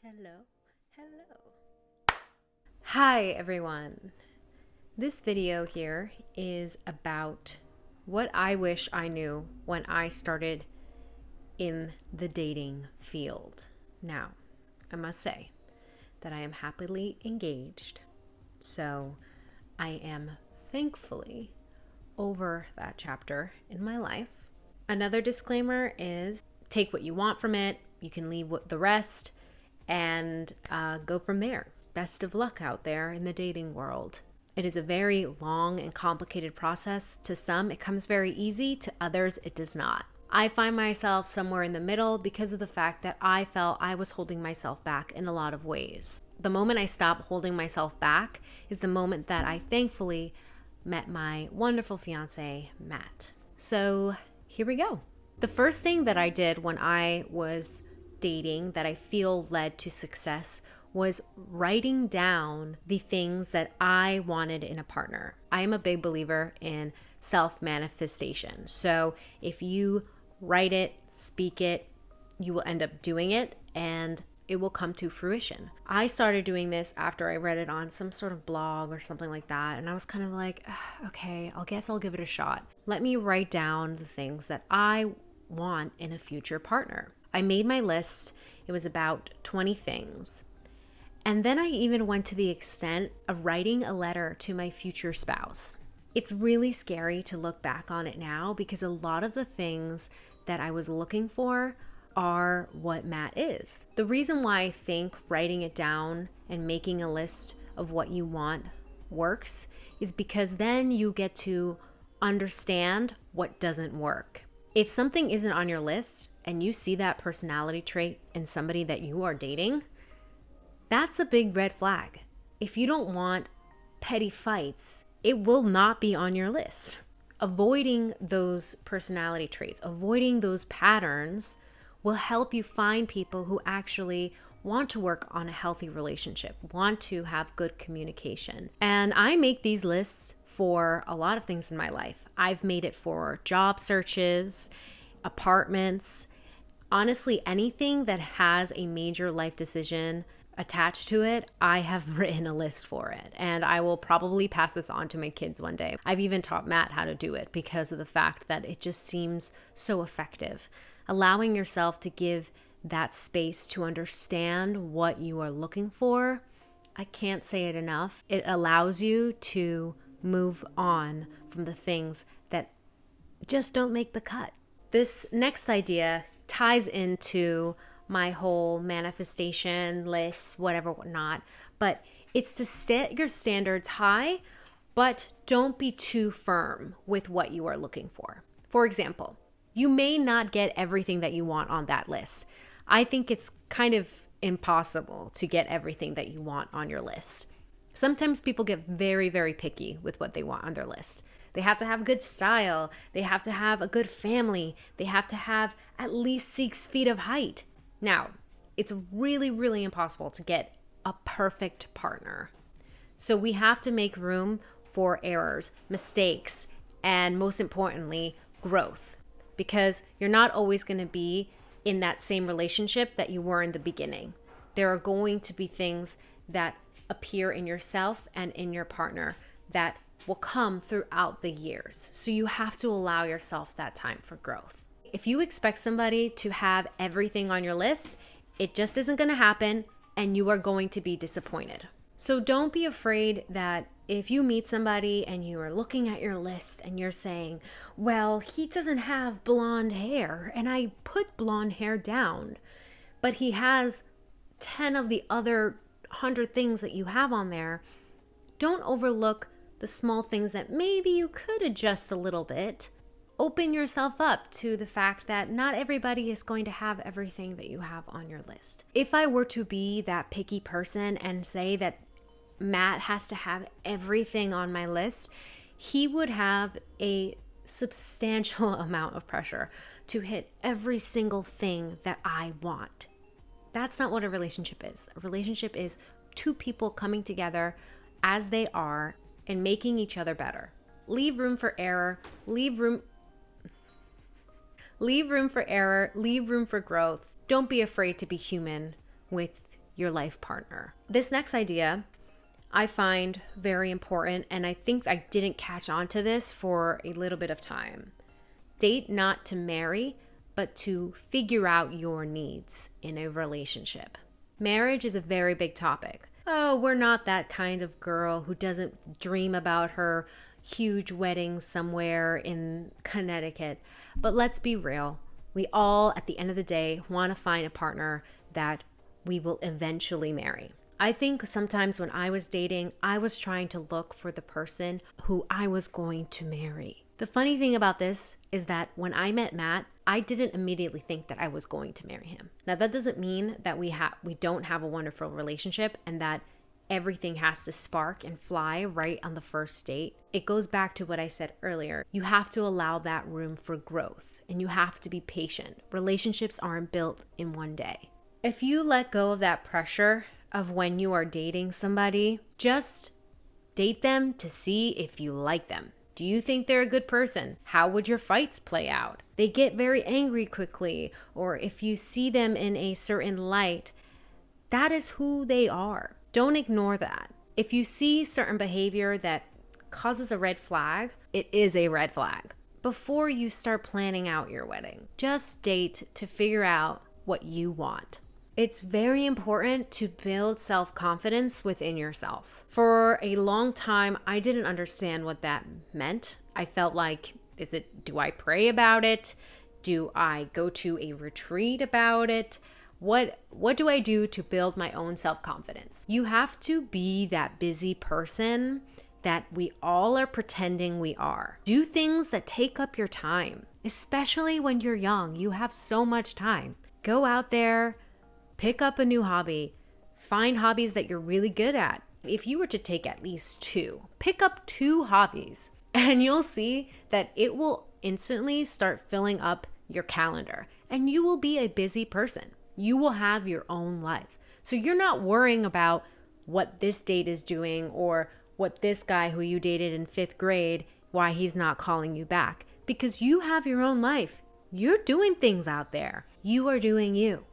Hello, hello. Hi everyone. This video here is about what I wish I knew when I started in the dating field. Now, I must say that I am happily engaged, so I am thankfully over that chapter in my life. Another disclaimer is take what you want from it, you can leave the rest, and go from there. Best of luck out there in the dating world. It is a very long and complicated process. To some, it comes very easy. To others, it does not. I find myself somewhere in the middle because of the fact that I felt I was holding myself back in a lot of ways. The moment I stopped holding myself back is the moment that I thankfully met my wonderful fiance, Matt. So here we go. The first thing that I did when I was dating that I feel led to success was writing down the things that I wanted in a partner. I am a big believer in self-manifestation. So if you write it, speak it, you will end up doing it and it will come to fruition. I started doing this after I read it on some sort of blog or something like that. And I was kind of like, okay, I guess I'll give it a shot. Let me write down the things that I want in a future partner. I made my list. It was about 20 things. And then I even went to the extent of writing a letter to my future spouse. It's really scary to look back on it now because a lot of the things that I was looking for are what Matt is. The reason why I think writing it down and making a list of what you want works is because then you get to understand what doesn't work. If something isn't on your list and you see that personality trait in somebody that you are dating, that's a big red flag. If you don't want petty fights, it will not be on your list. Avoiding those personality traits, avoiding those patterns will help you find people who actually want to work on a healthy relationship, want to have good communication. And I make these lists for a lot of things in my life. I've made it for job searches, apartments, honestly, anything that has a major life decision attached to it, I have written a list for it. And I will probably pass this on to my kids one day. I've even taught Matt how to do it because of the fact that it just seems so effective. Allowing yourself to give that space to understand what you are looking for, I can't say it enough. It allows you to move on from the things that just don't make the cut. This next idea ties into my whole manifestation list, whatnot, but it's to set your standards high, but don't be too firm with what you are looking for. For example, you may not get everything that you want on that list. I think it's kind of impossible to get everything that you want on your list. Sometimes people get very, very picky with what they want on their list. They have to have good style. They have to have a good family. They have to have at least 6 feet of height. Now, it's really, really impossible to get a perfect partner. So we have to make room for errors, mistakes, and most importantly, growth. Because you're not always going to be in that same relationship that you were in the beginning. There are going to be things that appear in yourself and in your partner that will come throughout the years. So you have to allow yourself that time for growth. If you expect somebody to have everything on your list, it just isn't going to happen and you are going to be disappointed. So don't be afraid that if you meet somebody and you are looking at your list and you're saying, well, he doesn't have blonde hair and I put blonde hair down, but he has 10 of the other 100 things that you have on there, don't overlook the small things that maybe you could adjust a little bit. Open yourself up to the fact that not everybody is going to have everything that you have on your list. If I were to be that picky person and say that Matt has to have everything on my list, he would have a substantial amount of pressure to hit every single thing that I want. That's not what a relationship is. A relationship is two people coming together as they are and making each other better. Leave room for error, leave room for growth. Don't be afraid to be human with your life partner. This next idea I find very important, and I think I didn't catch on to this for a little bit of time. Date not to marry, but to figure out your needs in a relationship. Marriage is a very big topic. Oh, we're not that kind of girl who doesn't dream about her huge wedding somewhere in Connecticut. But let's be real. We all, at the end of the day, want to find a partner that we will eventually marry. I think sometimes when I was dating, I was trying to look for the person who I was going to marry. The funny thing about this is that when I met Matt, I didn't immediately think that I was going to marry him. Now, that doesn't mean that we don't have a wonderful relationship and that everything has to spark and fly right on the first date. It goes back to what I said earlier. You have to allow that room for growth, and you have to be patient. Relationships aren't built in one day. If you let go of that pressure of when you are dating somebody, just date them to see if you like them. Do you think they're a good person? How would your fights play out? They get very angry quickly, or if you see them in a certain light, that is who they are. Don't ignore that. If you see certain behavior that causes a red flag, it is a red flag. Before you start planning out your wedding, just date to figure out what you want. It's very important to build self-confidence within yourself. For a long time, I didn't understand what that meant. I felt like, do I pray about it? Do I go to a retreat about it? What do I do to build my own self-confidence? You have to be that busy person that we all are pretending we are. Do things that take up your time, especially when you're young. You have so much time. Go out there, pick up a new hobby, find hobbies that you're really good at. If you were to take at least 2, pick up 2 hobbies, and you'll see that it will instantly start filling up your calendar, and you will be a busy person. You will have your own life. So you're not worrying about what this date is doing or what this guy who you dated in 5th grade, why he's not calling you back, because you have your own life. You're doing things out there. You are doing you.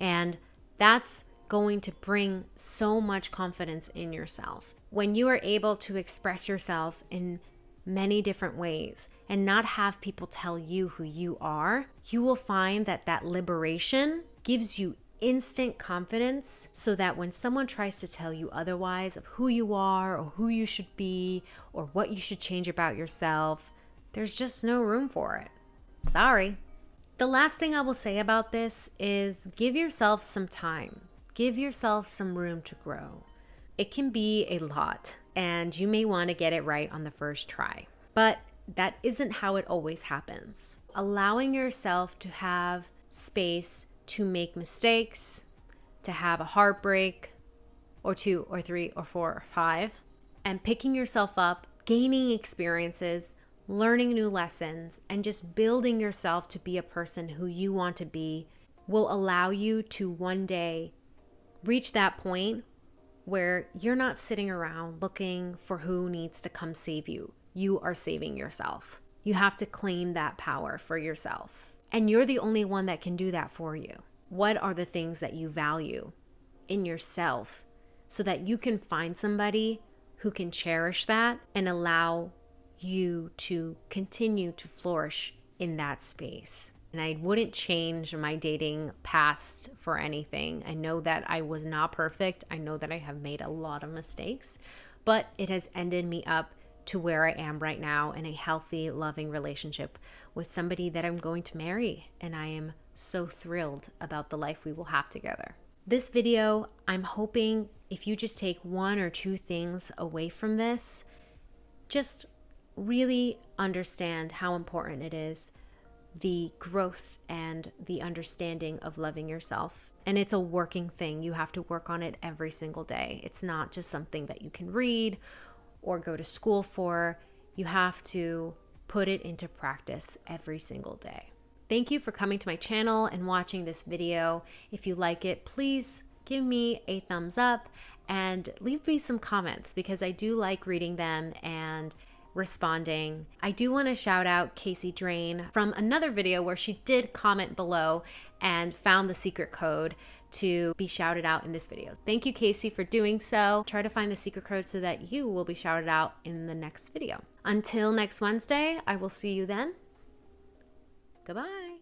And that's going to bring so much confidence in yourself. When you are able to express yourself in many different ways and not have people tell you who you are, you will find that that liberation gives you instant confidence, so that when someone tries to tell you otherwise of who you are or who you should be or what you should change about yourself, there's just no room for it. Sorry. The last thing I will say about this is give yourself some time. Give yourself some room to grow. It can be a lot, and you may want to get it right on the first try. But that isn't how it always happens. Allowing yourself to have space to make mistakes, to have a heartbreak, or 2 or 3 or 4 or 5, and picking yourself up, gaining experiences, learning new lessons, and just building yourself to be a person who you want to be will allow you to one day reach that point where you're not sitting around looking for who needs to come save you. You are saving yourself. You have to claim that power for yourself. And you're the only one that can do that for you. What are the things that you value in yourself so that you can find somebody who can cherish that and allow you to continue to flourish in that space? And I wouldn't change my dating past for anything. I know that I was not perfect. I know that I have made a lot of mistakes, but it has ended me up to where I am right now in a healthy, loving relationship with somebody that I'm going to marry. And I am so thrilled about the life we will have together. This video, I'm hoping if you just take 1 or 2 things away from this, just really understand how important it is, the growth and the understanding of loving yourself. And it's a working thing. You have to work on it every single day. It's not just something that you can read or go to school for. You have to put it into practice every single day. Thank you for coming to my channel and watching this video. If you like it, please give me a thumbs up and leave me some comments, because I do like reading them and responding. I do want to shout out Casey Drain from another video where she did comment below and found the secret code to be shouted out in this video. Thank you, Casey, for doing so. Try to find the secret code so that you will be shouted out in the next video. Until next Wednesday, I will see you then. Goodbye.